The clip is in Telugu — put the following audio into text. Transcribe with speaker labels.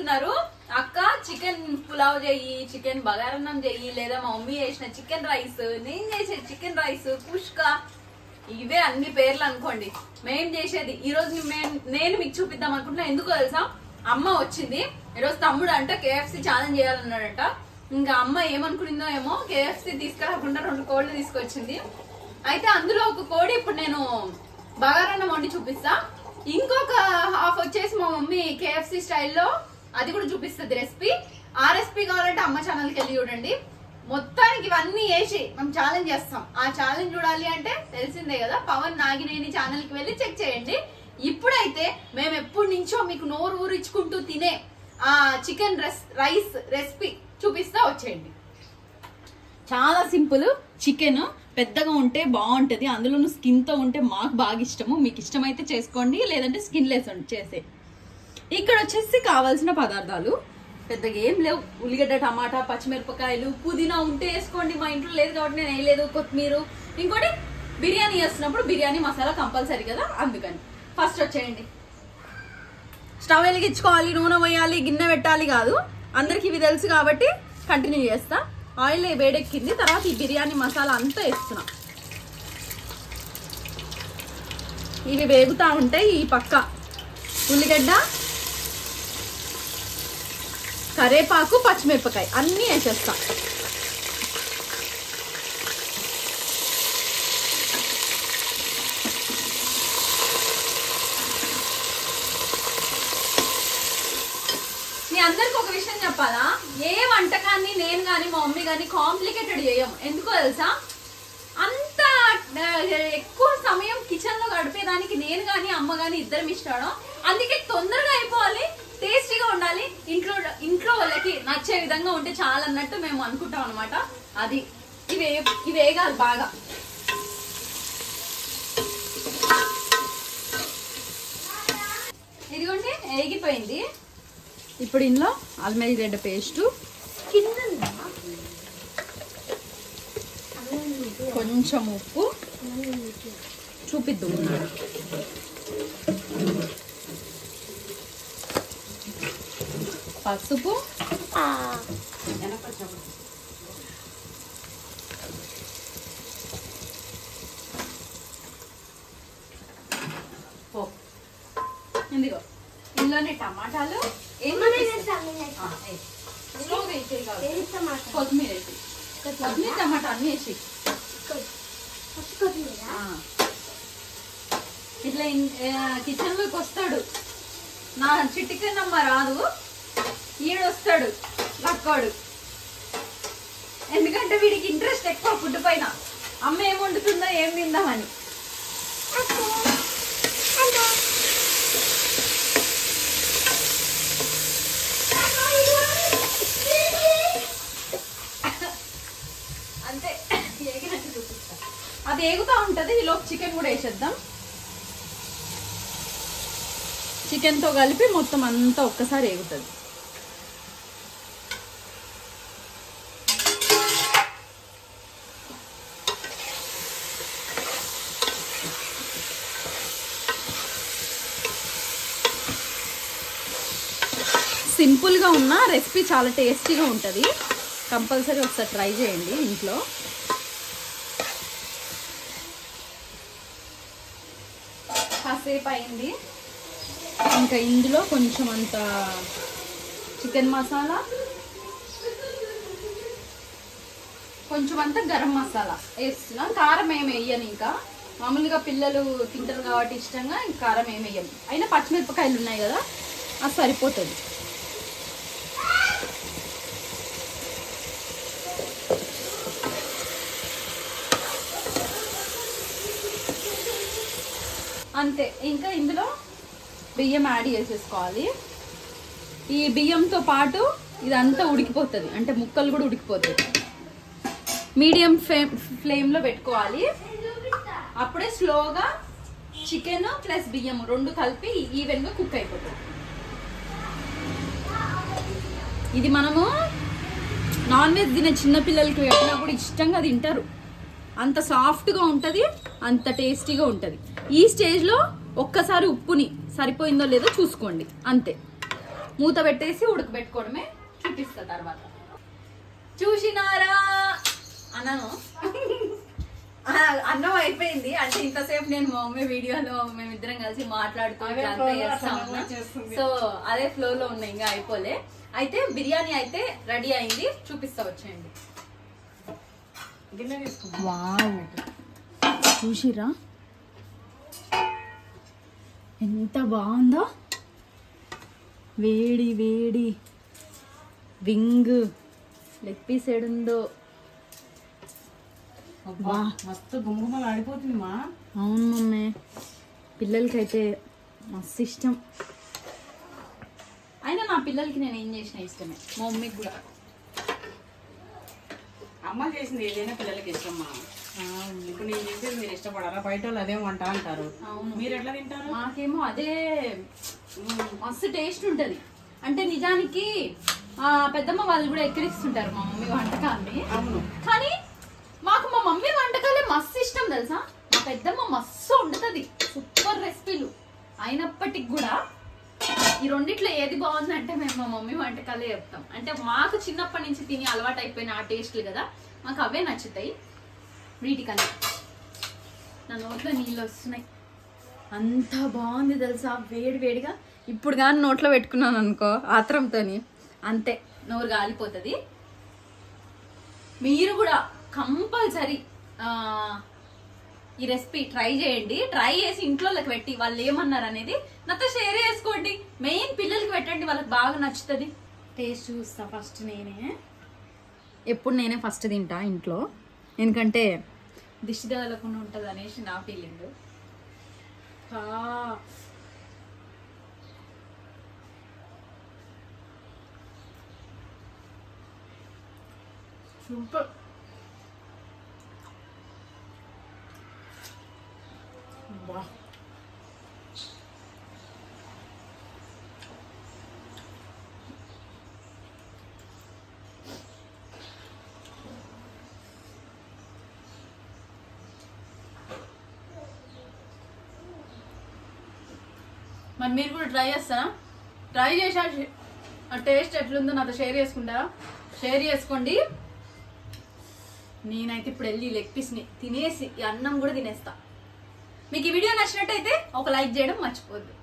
Speaker 1: అడుగుతున్నారు అక్క చికెన్ పులావ్ చెయ్యి, చికెన్ బగారన్నం చెయ్యి, లేదా మా మమ్మీ చేసిన చికెన్ రైస్, నేను చేసే చికెన్ రైస్, కుష్కా, ఇవే అన్ని పేర్లు అనుకోండి. మేం చేసేది ఈ రోజు నేను మీకు చూపిద్దాం అనుకుంటున్నా. ఎందుకు తెలుసా, అమ్మ వచ్చింది ఈరోజు. తమ్ముడు అంట KFC ఛాలెంజ్ చేయాలన్నాడంట. ఇంకా అమ్మ ఏమనుకునిందో ఏమో, KFC తీసుకురాకుండా 2 కోళ్ళు తీసుకొచ్చింది. అయితే అందులో ఒక కోడి ఇప్పుడు నేను బగారన్నం వండి చూపిస్తా. ఇంకొక హాఫ్ వచ్చేసి మా మమ్మీ KFC స్టైల్లో అది కూడా చూపిస్తుంది రెసిపీ. ఆ రెసిపీ కావాలంటే అమ్మ ఛానల్కి వెళ్ళి చూడండి. మొత్తానికి ఇవన్నీ వేసి మేము ఛాలెంజ్ చేస్తాం. ఆ ఛాలెంజ్ చూడాలి అంటే తెలిసిందే కదా, పవన్ నాగినేని ఛానల్కి వెళ్ళి చెక్ చేయండి. ఇప్పుడైతే మేము ఎప్పటి నుంచో మీకు నోరు ఊరించుకుంటూ తినే ఆ చికెన్ రైస్ రెసిపీ చూపిస్తా, వచ్చేయండి. చాలా సింపుల్. చికెన్ పెద్దగా ఉంటే బాగుంటది, అందులోనూ స్కిన్ తో ఉంటే మాకు బాగా ఇష్టము. మీకు ఇష్టమైతే చేసుకోండి, లేదంటే స్కిన్ లెస్ చేసే. ఇక్కడ వచ్చేసి కావాల్సిన పదార్థాలు పెద్దగా ఏం లేవు. ఉల్లిగడ్డ, టమాటా, పచ్చిమిరపకాయలు, పుదీనా ఉంటే వేసుకోండి. మా ఇంట్లో లేదు కాబట్టి నేను వేయలేదు. కొత్తిమీర, ఇంకోటి బిర్యానీ చేస్తున్నప్పుడు బిర్యానీ మసాలా కంపల్సరీ కదా, అందుకని. ఫస్ట్ వచ్చేయండి, స్టవ్ వెలిగించుకోవాలి, నూనె వేయాలి, గిన్నె పెట్టాలి కాదు, అందరికి ఇవి తెలుసు కాబట్టి కంటిన్యూ చేస్తా. ఆయిల్ వేడెక్కింది, తర్వాత ఈ బిర్యానీ మసాలా అంతా వేస్తున్నా. ఇవి వేగుతా ఉంటాయి. ఈ పక్క ఉల్లిగడ్డ, కరేపాకు, పచ్చిమిరపకాయ అన్నీ వేసేస్తా. మీ అందరికి ఒక విషయం చెప్పాలా, ఏ వంటకాన్ని నేను కానీ మా మమ్మీ కానీ కాంప్లికేటెడ్ చేయము. ఎందుకో తెలుసా, అంత ఎక్కువ సమయం కిచెన్ లో గడిపేదానికి నేను కానీ అమ్మ కానీ ఇద్దరం ఇష్టం. అందుకే తొందరగా అయిపోవాలి, టేస్టీగా ఉండాలి, ఇంట్లో వాళ్ళకి నచ్చే విధంగా ఉంటే చాలా అన్నట్టు మేము అనుకుంటాం అనమాట. అది ఇవి వేగాలి బాగా. ఇదిగోండి వేగిపోయింది. ఇప్పుడు ఇందులో అల్లం వెల్లిగడ్డ పేస్టు, కొంచెం ఉప్పు చూపిద్దాం, పసుపు, ఇందులో ఇందులోనే టమాటాలు, కొత్తిమీర వేసి, కొత్తిమీర టమాటా అన్ని వేసి ఇట్లా కిచెన్ లోకి వస్తాడు. నా చిటికనమ్మ రాదు, ఈడొస్తాడు లక్కోడు. ఎందుకంటే వీడికి ఇంట్రెస్ట్ ఎక్కువ ఫుడ్ పైన. అమ్మ ఏం వండుతుందో ఏం తిందామని. అంతే, ఏగినట్టు చూపిస్తా. అది ఏగుతా ఉంటది. ఈలోపు చికెన్ కూడా వేసేద్దాం. చికెన్ తో కలిపి మొత్తం అంతా ఒక్కసారి ఏగుతుంది. సింపుల్గా ఉన్న రెసిపీ చాలా టేస్టీగా ఉంటుంది. కంపల్సరీ ఒకసారి ట్రై చేయండి ఇంట్లో. కాసేపు అయింది. ఇంకా ఇందులో కొంచెం అంత చికెన్ మసాలా, కొంచెం అంత గరం మసాలా వేస్తున్నా. కారం ఏమి వేయను, ఇంకా మామూలుగా పిల్లలు తింటారు కాబట్టి ఇష్టంగా కారం ఏమి వేయను. అయినా పచ్చిమిరపకాయలు ఉన్నాయి కదా, అది సరిపోతుంది. అంతే. ఇంకా ఇందులో బియ్యం యాడ్ చేసేసుకోవాలి. ఈ బియ్యంతో పాటు ఇదంతా ఉడికిపోతుంది, అంటే ముక్కలు కూడా ఉడికిపోతాయి. మీడియం ఫ్లేమ్లో పెట్టుకోవాలి. అప్పుడే స్లోగా చికెన్ ప్లస్ బియ్యం 2 కలిపి ఈవెన్గా కుక్ అయిపోతుంది. ఇది మనము నాన్ వెజ్ తినే చిన్నపిల్లలకి పెట్టినా కూడా ఇష్టంగా తింటారు. అంత సాఫ్ట్గా ఉంటుంది, అంత టేస్టీగా ఉంటుంది. ఈ స్టేజ్లో ఒక్కసారి ఉప్పుని సరిపోయిందో లేదో చూసుకోండి, అంతే. మూత పెట్టేసి ఉడకబెట్టుకోవడమే. చూపిస్తా తర్వాత. చూసినారా అన్నాను. అన్నం అయిపోయింది. అంటే ఇంతసేపు నేను మా మమ్మీ వీడియోలో మేమిద్దరం కలిసి మాట్లాడుతూ సో అదే ఫ్లో లో ఉన్నాయి, ఇంకా అయిపోలే. అయితే బిర్యానీ అయితే రెడీ అయింది, చూపిస్తా వచ్చేయండి. వావ్, చూసిరా ఎంత బాగుందో. వేడి వేడి వింగ్ లెగ్ పీస్ ఏడుందో.
Speaker 2: మస్తు గుమ్మలు ఆడిపోతుంది మా.
Speaker 1: అవును మమ్మీ, పిల్లలకైతే మస్తు ఇష్టం. అయినా నా పిల్లలకి నేను ఏం చేసినా ఇష్టమే, మా మమ్మీకి కూడా.
Speaker 2: అమ్మ చేసింది ఏదైనా పిల్లలకి ఇష్టమ్మా. ఇప్పుడు నేను చేసేది మీరు ఇష్టపడారా? బయట వాళ్ళు అదే వంట అంటారు.
Speaker 1: అవును,
Speaker 2: మీరు ఎట్లా తింటారు?
Speaker 1: మాకేమో అదే మస్తు టేస్ట్ ఉంటది. అంటే నిజానికి పెద్దమ్మ వాళ్ళు కూడా ఎక్కిరిస్తుంటారు మా మమ్మీ వంటకాన్ని.
Speaker 2: అవును,
Speaker 1: కానీ మాకు మా మమ్మీ వంటకాలే మస్తు ఇష్టం తెలుసా. మా పెద్దమ్మ మస్తు వండుతుంది, సూపర్ రెసిపీలు. అయినప్పటికి కూడా ఈ రెండిట్లో ఏది బాగుందంటే మేము మా మమ్మీ వంటకాలే చెప్తాం. అంటే మాకు చిన్నప్పటి నుంచి తిని అలవాటు అయిపోయిన ఆ టేస్ట్లు కదా, మాకు అవే నచ్చుతాయి. వీటికన్నా నా నోట్లో నీళ్ళు వస్తున్నాయి, అంత బాగుంది తెలుసా. వేడి వేడిగా ఇప్పుడు కానీ నోట్లో పెట్టుకున్నాను అనుకో ఆత్రంతో, అంతే నోరు గాలిపోతుంది. మీరు కూడా కంపల్సరీ ఈ రెసిపీ ట్రై చేయండి. ట్రై చేసి ఇంట్లోకి పెట్టి వాళ్ళు ఏమన్నారు అనేది నాతో షేర్ చేసుకోండి. మెయిన్ పిల్లలకి పెట్టండి, వాళ్ళకి బాగా నచ్చుతుంది. టేస్ట్ చూస్తా ఫస్ట్ నేనే. ఎప్పుడు నేనే ఫస్ట్ తింటా ఇంట్లో, ఎందుకంటే దిష్టి తగలకుండా ఉంటుంది అనేసి నా ఫీలింగ్. సూపర్. వా, మరి మీరు కూడా ట్రై చేస్తారా? ట్రై చేసా ఆ టేస్ట్ ఎట్లుందో నాతో షేర్ చేసుకుంటారా? షేర్ చేసుకోండి. నేనైతే ఇప్పుడు వెళ్ళి లెగ్ పీస్ని తినేసి ఈ అన్నం కూడా తినేస్తా. మీకు ఈ వీడియో నచ్చినట్టయితే ఒక లైక్ చేయడం మర్చిపోద్దు.